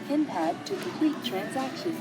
PIN pad to complete transaction.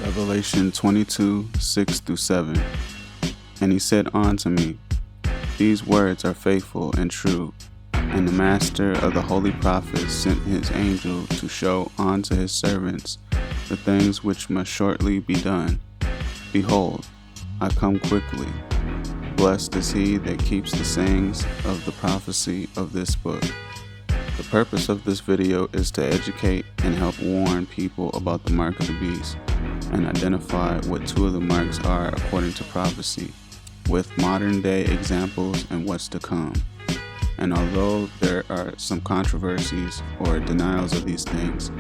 Revelation 22, 6-7. And he said unto me, These words are faithful and true. And the master of the holy prophets sent his angel to show unto his servants the things which must shortly be done. Behold, I come quickly. Blessed is he that keeps the sayings of the prophecy of this book. The purpose of this video is to educate and help warn people about the mark of the beast and identify what two of the marks are according to prophecy, with modern day examples and what's to come. And although there are some controversies or denials of these things,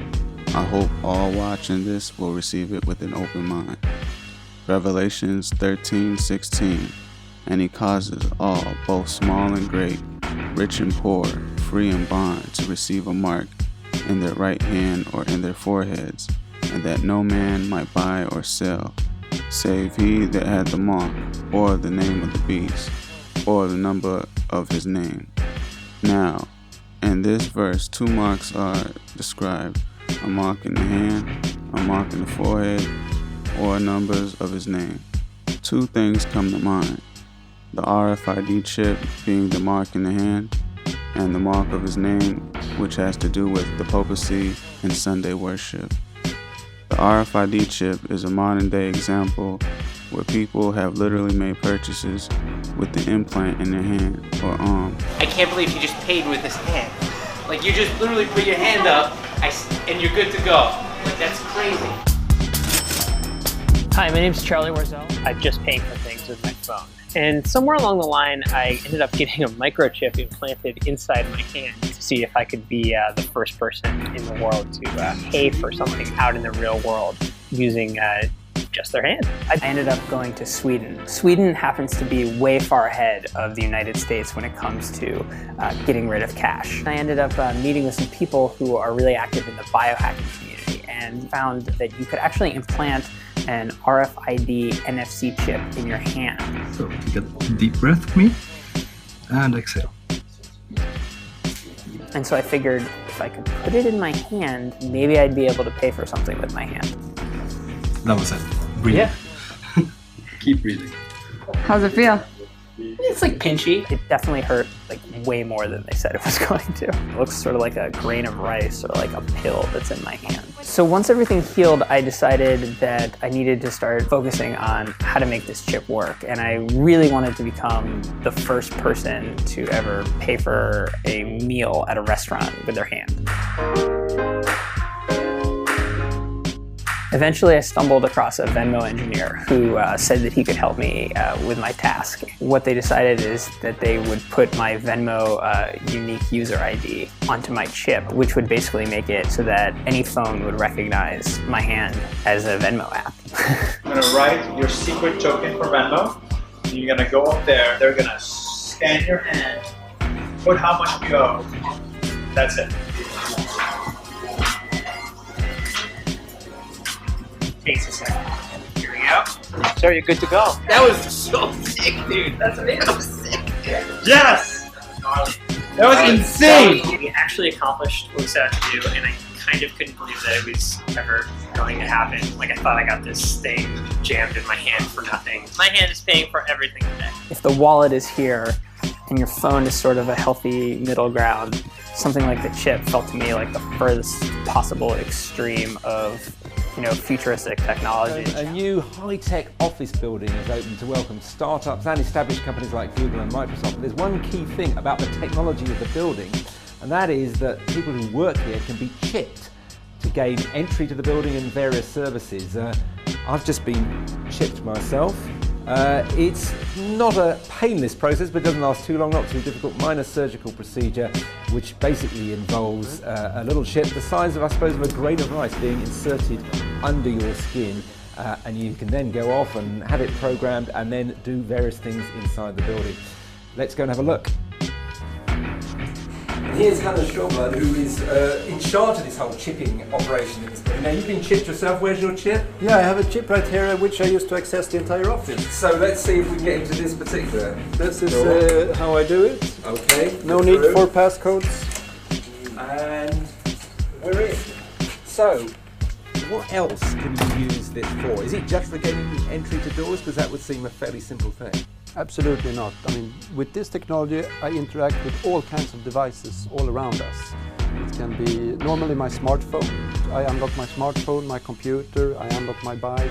I hope all watching this will receive it with an open mind. Revelations 13:16. And he causes all, both small and great, rich and poor, free and bond, to receive a mark in their right hand or in their foreheads, and that no man might buy or sell, save he that had the mark, or the name of the beast, or the number of his name. Now, in this verse, two marks are described, a mark in the hand, a mark in the forehead, or numbers of his name. Two things come to mind: the RFID chip being the mark in the hand, and the mark of his name, which has to do with the papacy and Sunday worship. The RFID chip is a modern day example where people have literally made purchases with the implant in their hand or arm. I can't believe he just paid with his hand. Like, you just literally put your hand up and you're good to go. Like, that's crazy. Hi, my name's Charlie Warzel. I just pay for things with my phone. And somewhere along the line, I ended up getting a microchip implanted inside my hand to see if I could be the first person in the world to pay for something out in the real world using just their hand. I ended up going to Sweden. Sweden happens to be way far ahead of the United States when it comes to getting rid of cash. I ended up meeting with some people who are really active in the biohacking community and found that you could actually implant an RFID NFC chip in your hand. So take a deep breath with me and exhale. And so I figured if I could put it in my hand, maybe I'd be able to pay for something with my hand. That was it. Breathe. Yeah. Keep breathing. How's it feel? It's like pinchy. It definitely hurt like way more than they said it was going to. It looks sort of like a grain of rice or like a pill that's in my hand. So once everything healed, I decided that I needed to start focusing on how to make this chip work. And I really wanted to become the first person to ever pay for a meal at a restaurant with their hand. Eventually, I stumbled across a Venmo engineer who said that he could help me with my task. What they decided is that they would put my Venmo unique user ID onto my chip, which would basically make it so that any phone would recognize my hand as a Venmo app. I'm gonna write your secret token for Venmo. You're gonna go up there, they're gonna scan your hand, put how much you owe, That's it. Takes a second. Here we go. So you're good to go. That was so sick, dude. That's amazing. That was sick. Yes! That was insane! We actually accomplished what we set out to do, and I kind of couldn't believe that it was ever going to happen. Like, I thought I got this thing jammed in my hand for nothing. My hand is paying for everything today. If the wallet is here, and your phone is sort of a healthy middle ground, something like the chip felt to me like the furthest possible extreme of, futuristic technology. A new high-tech office building is open to welcome startups and established companies like Google and Microsoft. But there's one key thing about the technology of the building, and that is that people who work here can be chipped to gain entry to the building and various services. I've just been chipped myself. It's not a painless process, but it doesn't last too long, not too difficult. Minor surgical procedure, which basically involves a little chip the size of, I suppose, of a grain of rice being inserted under your skin, and you can then go off and have it programmed and then do various things inside the building. Let's go and have a look. Here's Hannah Schobler, who is in charge of this whole chipping operation in this building. Now, you've been chipped yourself. Where's your chip? Yeah, I have a chip right here, which I use to access the entire office. So let's see if we can get into this particular. This is how I do it. Okay. No need for passcodes. And we're in. So, what else can you use this for? Is it just for getting entry to doors? Because that would seem a fairly simple thing. Absolutely not. I mean, with this technology, I interact with all kinds of devices all around us. It can be normally my smartphone. I unlock my smartphone, my computer, I unlock my bike.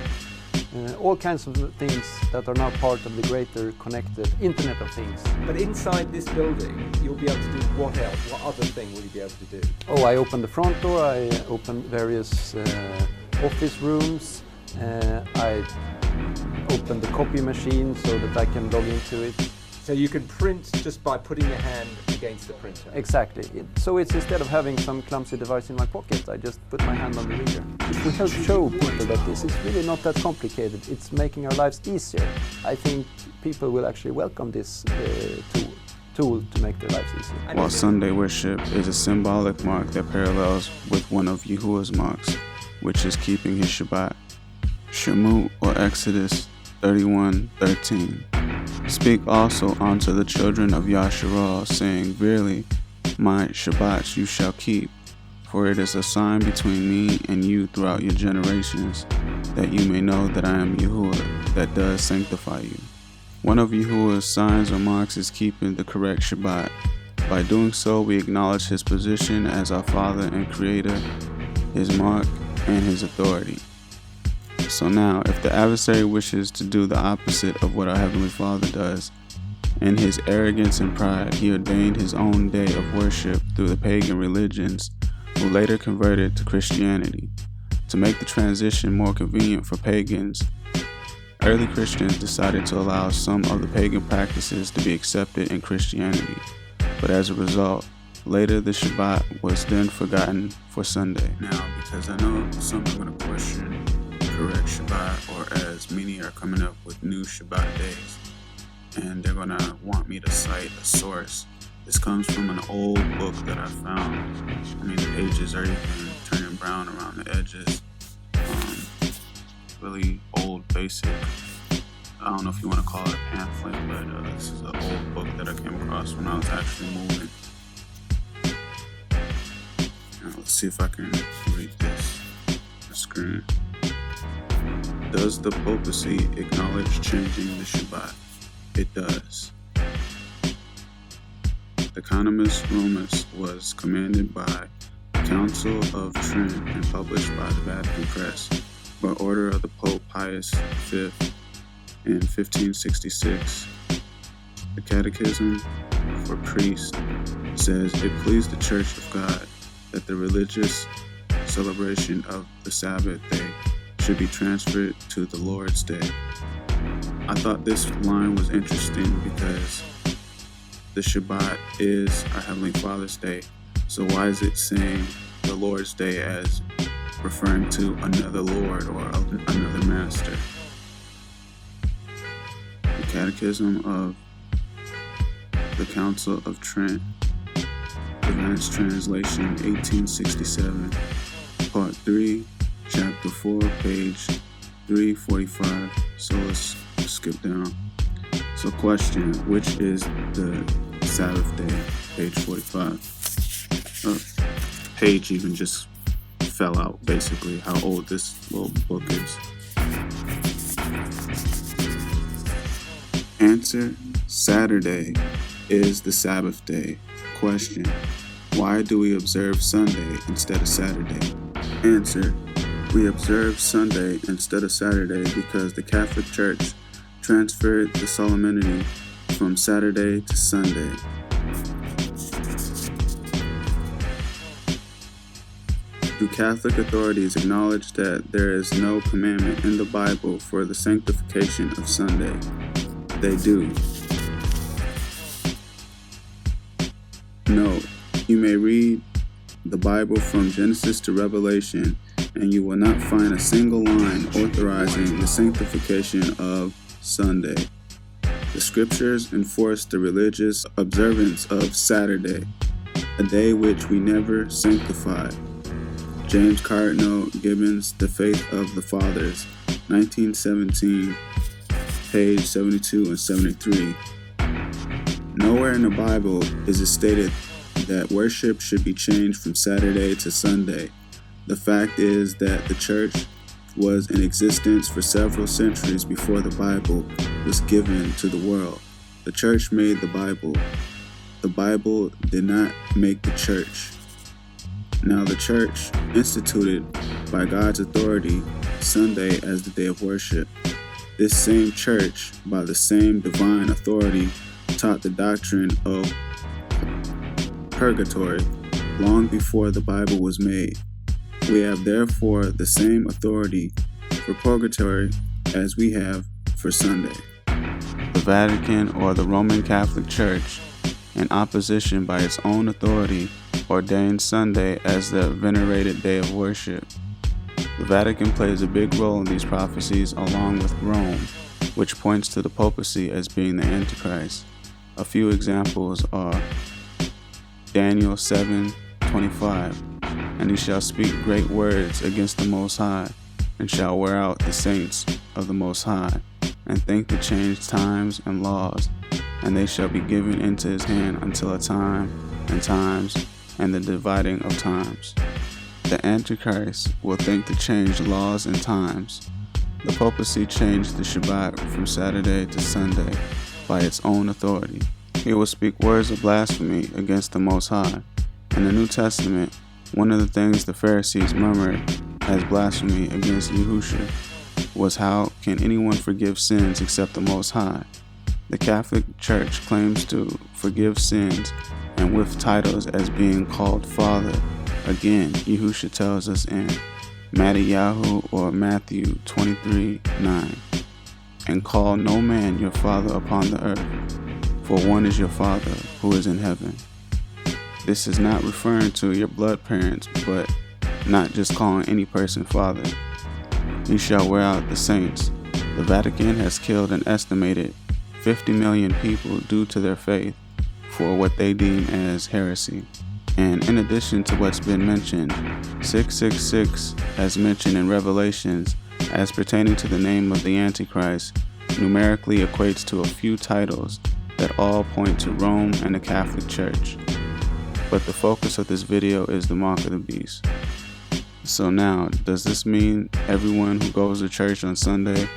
All kinds of things that are now part of the greater connected Internet of Things. But inside this building, you'll be able to do what else? What other thing will you be able to do? Oh, I open the front door, I open various office rooms, I open the copy machine so that I can log into it. So you can print just by putting your hand against the printer? Exactly. So it's instead of having some clumsy device in my pocket, I just put my hand on the reader. If we help show people that this is really not that complicated, it's making our lives easier, I think people will actually welcome this tool to make their lives easier. While Sunday worship is a symbolic mark that parallels with one of Yahuwah's marks, which is keeping his Shabbat. Shemut, or Exodus 31:13. Speak also unto the children of Yasharal, saying, Verily, my Shabbats you shall keep, for it is a sign between me and you throughout your generations, that you may know that I am Yahuwah, that does sanctify you. One of Yahuwah's signs or marks is keeping the correct Shabbat. By doing so, we acknowledge his position as our Father and Creator, his mark, and his authority. So now, if the adversary wishes to do the opposite of what our Heavenly Father does, in his arrogance and pride, he ordained his own day of worship through the pagan religions, who later converted to Christianity. To make the transition more convenient for pagans, early Christians decided to allow some of the pagan practices to be accepted in Christianity. But as a result, later the Shabbat was then forgotten for Sunday. Now, because I know some are going to question correct Shabbat, or as many are coming up with new Shabbat days, and they're going to want me to cite a source. This comes from an old book that I found. I mean, the pages are even turning brown around the edges. Really old, basic, I don't know if you want to call it a pamphlet, but this is an old book that I came across when I was actually moving. Now, let's see if I can read this on the screen. Does the papacy acknowledge changing the Shabbat? It does. The Canomus Romus was commanded by the Council of Trent and published by the Vatican Press by order of the Pope Pius V in 1566. The Catechism for Priests says it pleased the Church of God that the religious celebration of the Sabbath day should be transferred to the Lord's Day. I thought this line was interesting because the Shabbat is our Heavenly Father's Day, so why is it saying the Lord's Day as referring to another Lord or another Master? The Catechism of the Council of Trent Advanced Translation 1867, Part 3, Chapter 4, page 345. So let's skip down. So question, which is the Sabbath day? Page 45. Page even just fell out, basically, how old this little book is. Answer, Saturday is the Sabbath day. Question, why do we observe Sunday instead of Saturday? Answer, we observe Sunday instead of Saturday because the Catholic Church transferred the solemnity from Saturday to Sunday. Do Catholic authorities acknowledge that there is no commandment in the Bible for the sanctification of Sunday? They do. No, you may read the Bible from Genesis to Revelation, and you will not find a single line authorizing the sanctification of Sunday. The scriptures enforce the religious observance of Saturday, a day which we never sanctify. James Cardinal Gibbons, The Faith of the Fathers, 1917, page 72 and 73. Nowhere in the Bible is it stated that worship should be changed from Saturday to Sunday. The fact is that the church was in existence for several centuries before the Bible was given to the world. The church made the Bible. The Bible did not make the church. Now the church instituted by God's authority Sunday as the day of worship. This same church, by the same divine authority, taught the doctrine of purgatory long before the Bible was made. We have therefore the same authority for purgatory as we have for Sunday. The Vatican, or the Roman Catholic Church, in opposition by its own authority, ordained Sunday as the venerated day of worship. The Vatican plays a big role in these prophecies along with Rome, which points to the papacy as being the Antichrist. A few examples are Daniel 7:25, and he shall speak great words against the Most High, and shall wear out the saints of the Most High, and think to change times and laws, and they shall be given into his hand until a time and times and the dividing of times. The Antichrist will think to change laws and times. The papacy changed the Shabbat from Saturday to Sunday by its own authority. He will speak words of blasphemy against the Most High. In the New Testament, one of the things the Pharisees murmured as blasphemy against Yahushua was, how can anyone forgive sins except the Most High? The Catholic Church claims to forgive sins and with titles as being called Father. Again, Yahushua tells us in Matthew or Matthew 23:9, and call no man your father upon the earth, for one is your Father who is in heaven. This is not referring to your blood parents, but not just calling any person father. He shall wear out the saints. The Vatican has killed an estimated 50 million people due to their faith for what they deem as heresy. And in addition to what's been mentioned, 666, as mentioned in Revelations, as pertaining to the name of the Antichrist, numerically equates to a few titles that all point to Rome and the Catholic Church. But the focus of this video is the mark of the beast. So now, does this mean everyone who goes to church on Sunday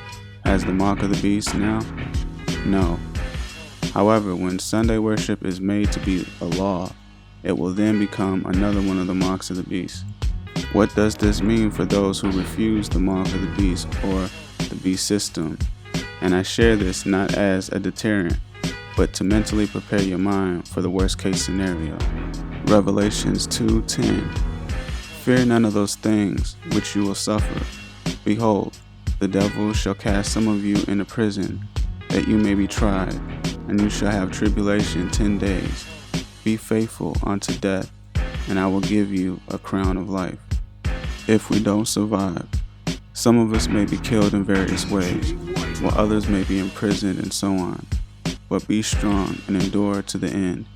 has the mark of the beast now? No. However, when Sunday worship is made to be a law, it will then become another one of the marks of the beast. What does this mean for those who refuse the mark of the beast or the beast system? And I share this not as a deterrent, but to mentally prepare your mind for the worst case scenario. Revelations 2:10. Fear none of those things which you will suffer. Behold, the devil shall cast some of you into prison, that you may be tried, and you shall have tribulation 10 days. Be faithful unto death, and I will give you a crown of life. If we don't survive, some of us may be killed in various ways, while others may be imprisoned and so on. But be strong and endure to the end,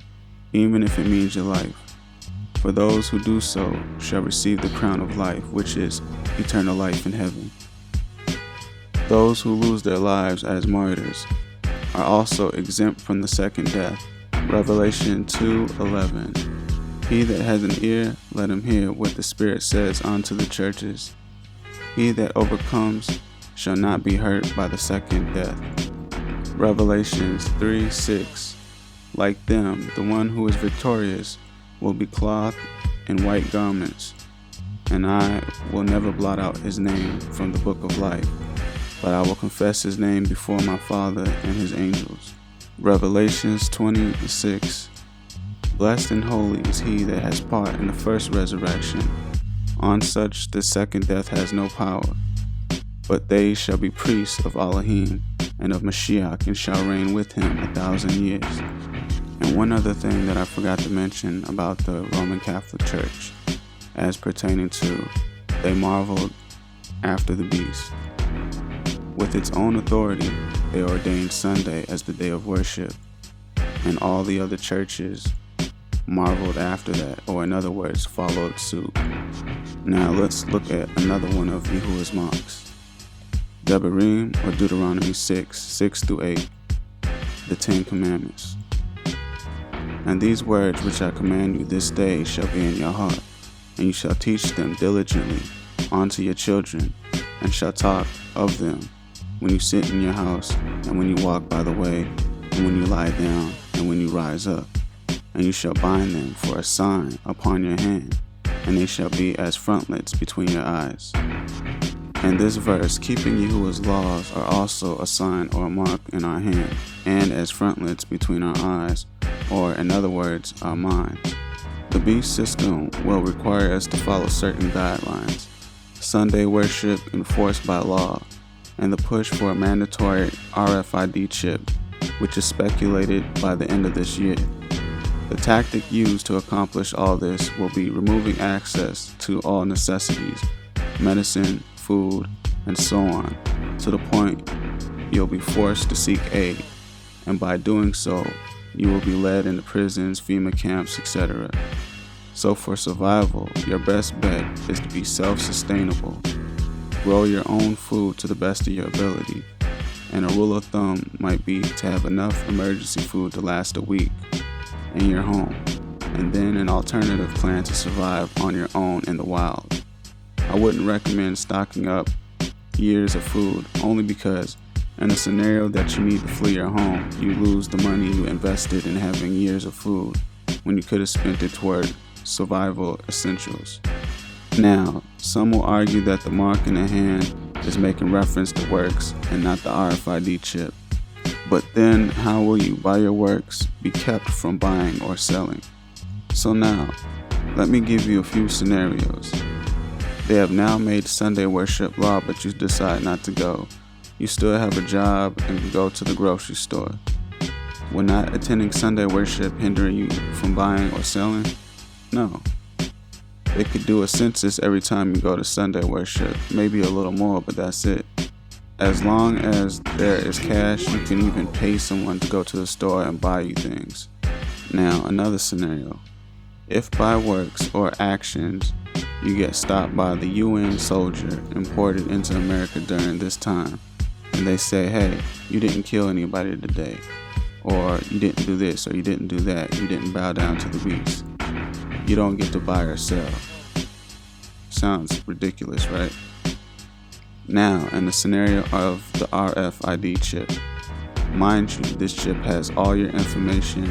even if it means your life. For those who do so shall receive the crown of life, which is eternal life in heaven. Those who lose their lives as martyrs are also exempt from the second death. Revelation 2:11. He that has an ear, let him hear what the Spirit says unto the churches. He that overcomes shall not be hurt by the second death. Revelations 3:6. Like them, the one who is victorious will be clothed in white garments, and I will never blot out his name from the book of life, but I will confess his name before my Father and his angels. Revelations 20:6. Blessed and holy is he that has part in the first resurrection. On such the second death has no power, but they shall be priests of Elohim and of Mashiach, and shall reign with him 1,000 years. And one other thing that I forgot to mention about the Roman Catholic Church, as pertaining to, they marveled after the beast. With its own authority, they ordained Sunday as the day of worship, and all the other churches marveled after that, or in other words, followed suit. Now let's look at another one of Yahuwah's marks. Devarim, or Deuteronomy 6:6-8, the Ten Commandments. And these words which I command you this day shall be in your heart, and you shall teach them diligently unto your children, and shall talk of them when you sit in your house, and when you walk by the way, and when you lie down, and when you rise up. And you shall bind them for a sign upon your hand, and they shall be as frontlets between your eyes. And this verse, keeping Yahuwah's laws, are also a sign or a mark in our hand, and as frontlets between our eyes, or in other words, our minds. The beast system will require us to follow certain guidelines. Sunday worship enforced by law, and the push for a mandatory RFID chip, which is speculated by the end of this year. The tactic used to accomplish all this will be removing access to all necessities, medicine, food, and so on, to the point you'll be forced to seek aid, and by doing so, you will be led into prisons, FEMA camps, etc. So for survival, your best bet is to be self-sustainable. Grow your own food to the best of your ability, and a rule of thumb might be to have enough emergency food to last a week in your home, and then an alternative plan to survive on your own in the wild. I wouldn't recommend stocking up years of food, only because in a scenario that you need to flee your home, you lose the money you invested in having years of food when you could have spent it toward survival essentials. Now, some will argue that the mark in the hand is making reference to works and not the RFID chip. But then, how will you, by your works, be kept from buying or selling? So now, let me give you a few scenarios. They have now made Sunday worship law, but you decide not to go. You still have a job and can go to the grocery store. Will not attending Sunday worship hinder you from buying or selling? No. They could do a census every time you go to Sunday worship, maybe a little more, but that's it. As long as there is cash, you can even pay someone to go to the store and buy you things. Now, another scenario. If by works or actions you get stopped by the UN soldier imported into America during this time, and they say, hey, you didn't kill anybody today, or you didn't do this, or you didn't do that, you didn't bow down to the beast, you don't get to buy or sell. Sounds ridiculous, right? Now, in the scenario of the RFID chip, mind you, this chip has all your information,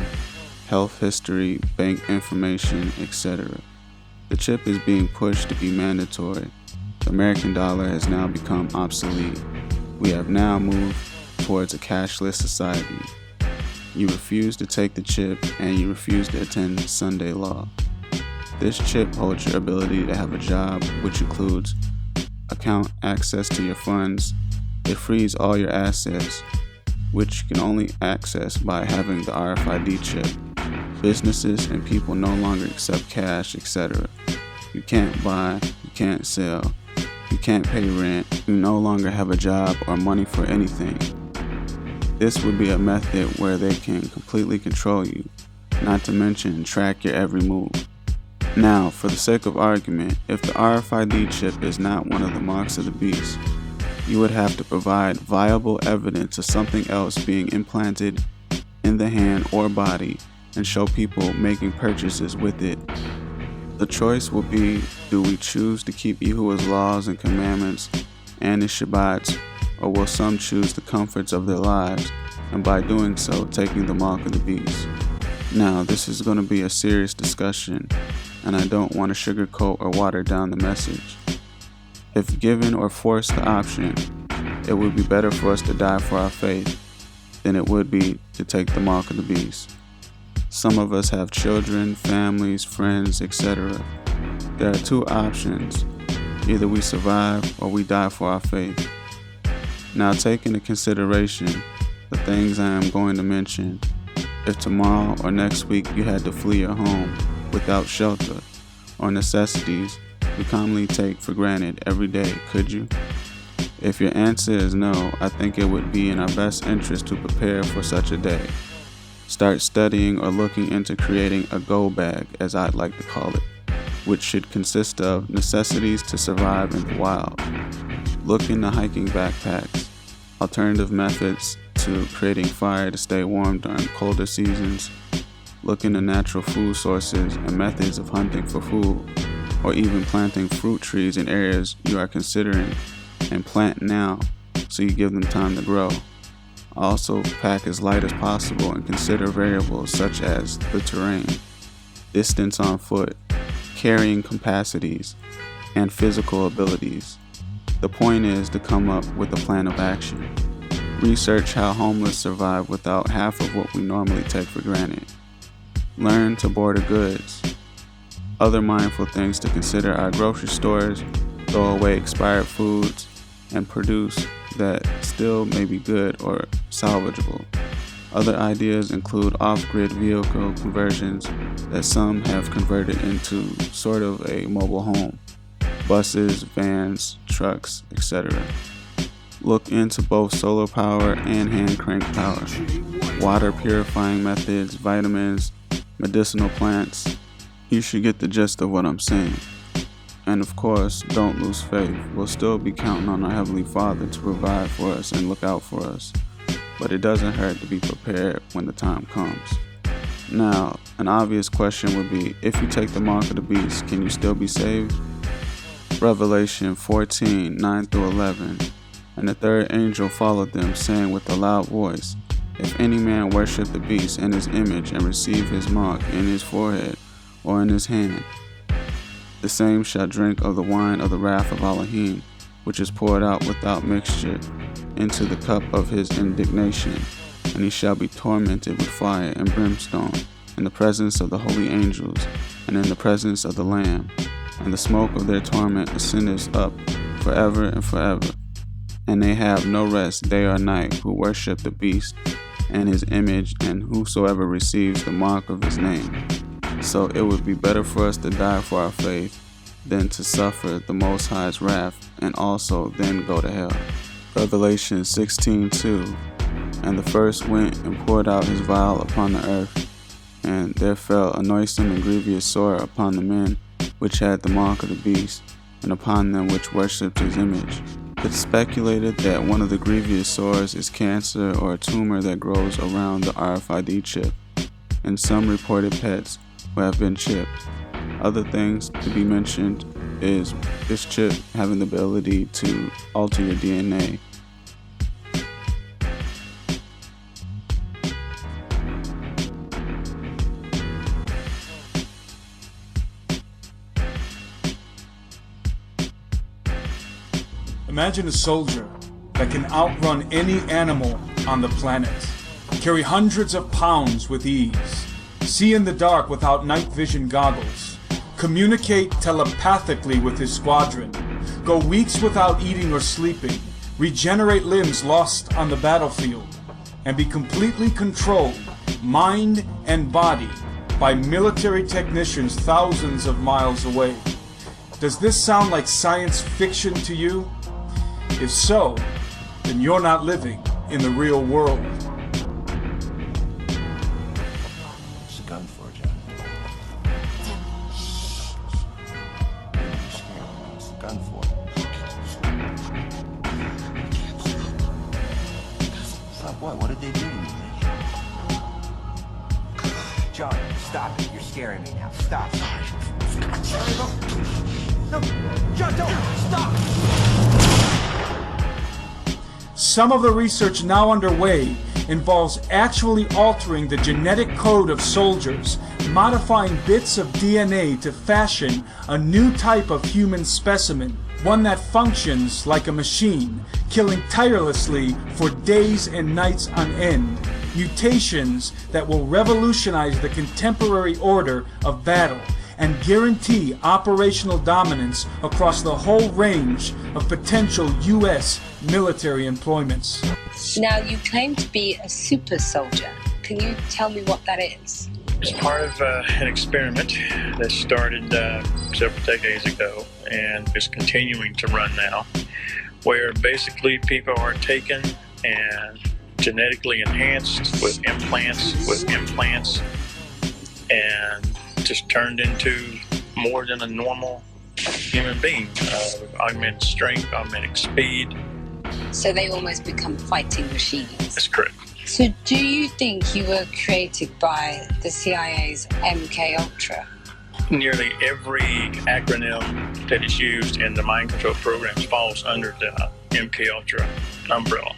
health history, bank information, etc. The chip is being pushed to be mandatory. The American dollar has now become obsolete. We have now moved towards a cashless society. You refuse to take the chip, and you refuse to attend Sunday law. This chip holds your ability to have a job, which includes account access to your funds. It frees all your assets, which you can only access by having the RFID chip. Businesses and people no longer accept cash, etc. You can't buy, you can't sell, you can't pay rent, you no longer have a job or money for anything. This would be a method where they can completely control you, not to mention track your every move. Now, for the sake of argument, if the RFID chip is not one of the marks of the beast, you would have to provide viable evidence of something else being implanted in the hand or body and show people making purchases with it. The choice will be, do we choose to keep Yahuwah's laws and commandments and his Shabbats, or will some choose the comforts of their lives, and by doing so, taking the mark of the beast? Now, this is going to be a serious discussion, and I don't want to sugarcoat or water down the message. If given or forced the option, it would be better for us to die for our faith than it would be to take the mark of the beast. Some of us have children, families, friends, etc. There are two options. Either we survive or we die for our faith. Now, take into consideration the things I am going to mention. If tomorrow or next week you had to flee your home without shelter or necessities we commonly take for granted every day, could you? If your answer is no, I think it would be in our best interest to prepare for such a day. Start studying or looking into creating a go bag, as I'd like to call it, which should consist of necessities to survive in the wild. Look into hiking backpacks, alternative methods to creating fire to stay warm during colder seasons. Look into natural food sources and methods of hunting for food, or even planting fruit trees in areas you are considering, and plant now so you give them time to grow. Also, pack as light as possible and consider variables such as the terrain, distance on foot, carrying capacities, and physical abilities. The point is to come up with a plan of action. Research how homeless survive without half of what we normally take for granted. Learn to border goods. Other mindful things to consider are grocery stores, throw away expired foods, and produce that still may be good or salvageable. Other ideas include off-grid vehicle conversions that some have converted into sort of a mobile home, buses, vans, trucks, etc. Look into both solar power and hand crank power, water purifying methods, vitamins, medicinal plants. You should get the gist of what I'm saying. And of course, don't lose faith. We'll still be counting on our Heavenly Father to provide for us and look out for us. But it doesn't hurt to be prepared when the time comes. Now, an obvious question would be, if you take the mark of the beast, can you still be saved? Revelation 14, 9-11. And the third angel followed them, saying with a loud voice, If any man worship the beast and his image and receive his mark in his forehead or in his hand, the same shall drink of the wine of the wrath of Elohim, which is poured out without mixture into the cup of his indignation, and he shall be tormented with fire and brimstone in the presence of the holy angels and in the presence of the Lamb, and the smoke of their torment ascendeth up forever and forever. And they have no rest day or night who worship the beast and his image, and whosoever receives the mark of his name. So it would be better for us to die for our faith than to suffer the Most High's wrath and also then go to hell. Revelation 16:2. And the first went and poured out his vial upon the earth, and there fell a noisome and grievous sore upon the men which had the mark of the beast, and upon them which worshipped his image. It's speculated that one of the grievous sores is cancer or a tumor that grows around the RFID chip, and some reported pets who have been chipped. Other things to be mentioned is this chip having the ability to alter your DNA. Imagine a soldier that can outrun any animal on the planet, carry hundreds of pounds with ease, see in the dark without night vision goggles, communicate telepathically with his squadron, go weeks without eating or sleeping, regenerate limbs lost on the battlefield, and be completely controlled, mind and body, by military technicians thousands of miles away. Does this sound like science fiction to you? If so, then you're not living in the real world. What's the gun for, John? Stop it. You're scaring me now. Stop. No, John, don't. Stop. Some of the research now underway involves actually altering the genetic code of soldiers, modifying bits of DNA to fashion a new type of human specimen, one that functions like a machine, killing tirelessly for days and nights on end. Mutations that will revolutionize the contemporary order of battle and guarantee operational dominance across the whole range of potential U.S. military employments. Now, you claim to be a super soldier. Can you tell me what that is? It's part of an experiment that started several decades ago and is continuing to run now, where basically people are taken and genetically enhanced with implants, and just turned into more than a normal human being, augmented strength, augmented speed. So they almost become fighting machines. That's correct. So do you think you were created by the CIA's MK Ultra? Nearly every acronym that is used in the mind control programs falls under the MK Ultra umbrella.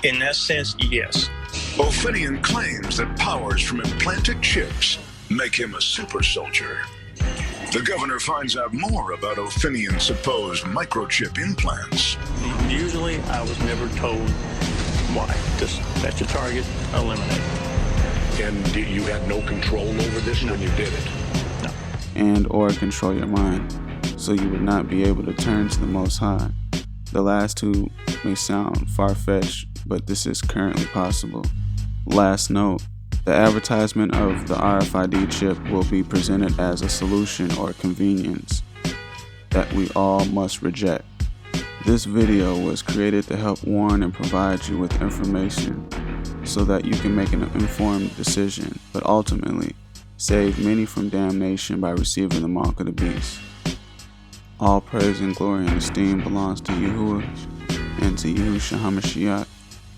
In that sense, yes. Ophinian claims that powers from implanted chips make him a super soldier. The governor finds out more about Ophinian's supposed microchip implants. Usually, I was never told why. Just, that's your target, eliminate. And you had no control over this when you did it? No. And or control your mind, so you would not be able to turn to the Most High. The last two may sound far-fetched, but this is currently possible. Last note, the advertisement of the RFID chip will be presented as a solution or convenience that we all must reject. This video was created to help warn and provide you with information so that you can make an informed decision, but ultimately save many from damnation by receiving the mark of the beast. All praise and glory and esteem belongs to Yahuwah and to Yahushua HaMashiach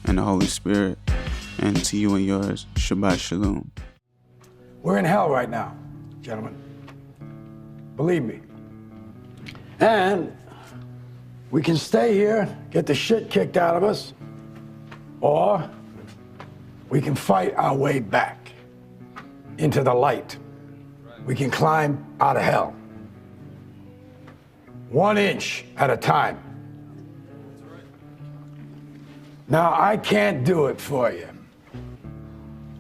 and the Holy Spirit, and to you and yours, Shabbat Shalom. We're in hell right now, gentlemen. Believe me. And we can stay here, get the shit kicked out of us, or we can fight our way back into the light. We can climb out of hell. 1 inch at a time. Now, I can't do it for you.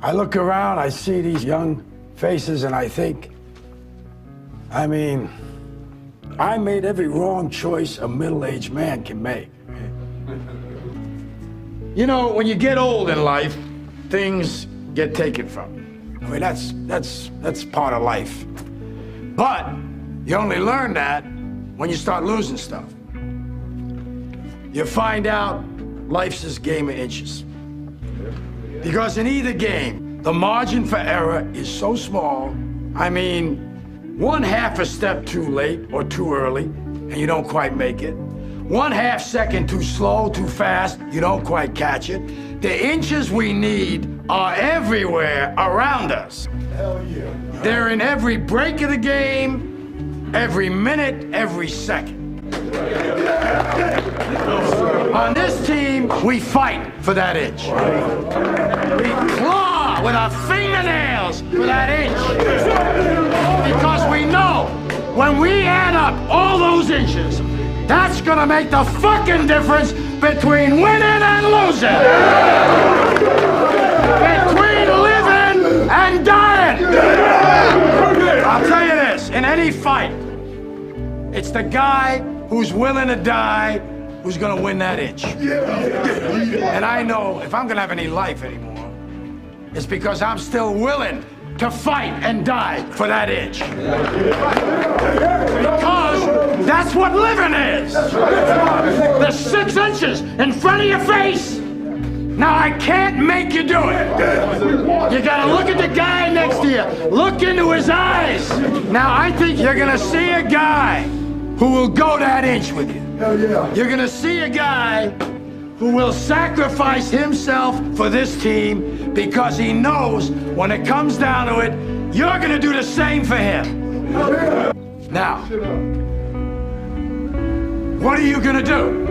I look around, I see these young faces, and I think, I mean, I made every wrong choice a middle-aged man can make. You know, when you get old in life, things get taken from you. I mean, that's part of life. But you only learn that when you start losing stuff. You find out life's this game of inches. Because in either game, the margin for error is so small, I mean, 1/2 a step too late or too early, and you don't quite make it. 1/2 second too slow, too fast, you don't quite catch it. The inches we need are everywhere around us. Hell yeah. They're in every break of the game, every minute, every second. On this team, we fight for that inch. We claw with our fingernails for that inch. Because we know when we add up all those inches, that's gonna make the fucking difference between winning and losing. Between living and dying. I'll tell you this, in any fight, it's the guy who's willing to die who's gonna win that inch. And I know if I'm gonna have any life anymore, it's because I'm still willing to fight and die for that inch. Because that's what living is. The 6 inches in front of your face. Now I can't make you do it. You gotta look at the guy next to you. Look into his eyes. Now I think you're gonna see a guy who will go that inch with you. You're gonna see a guy who will sacrifice himself for this team because he knows when it comes down to it, you're gonna do the same for him. Now, what are you gonna do?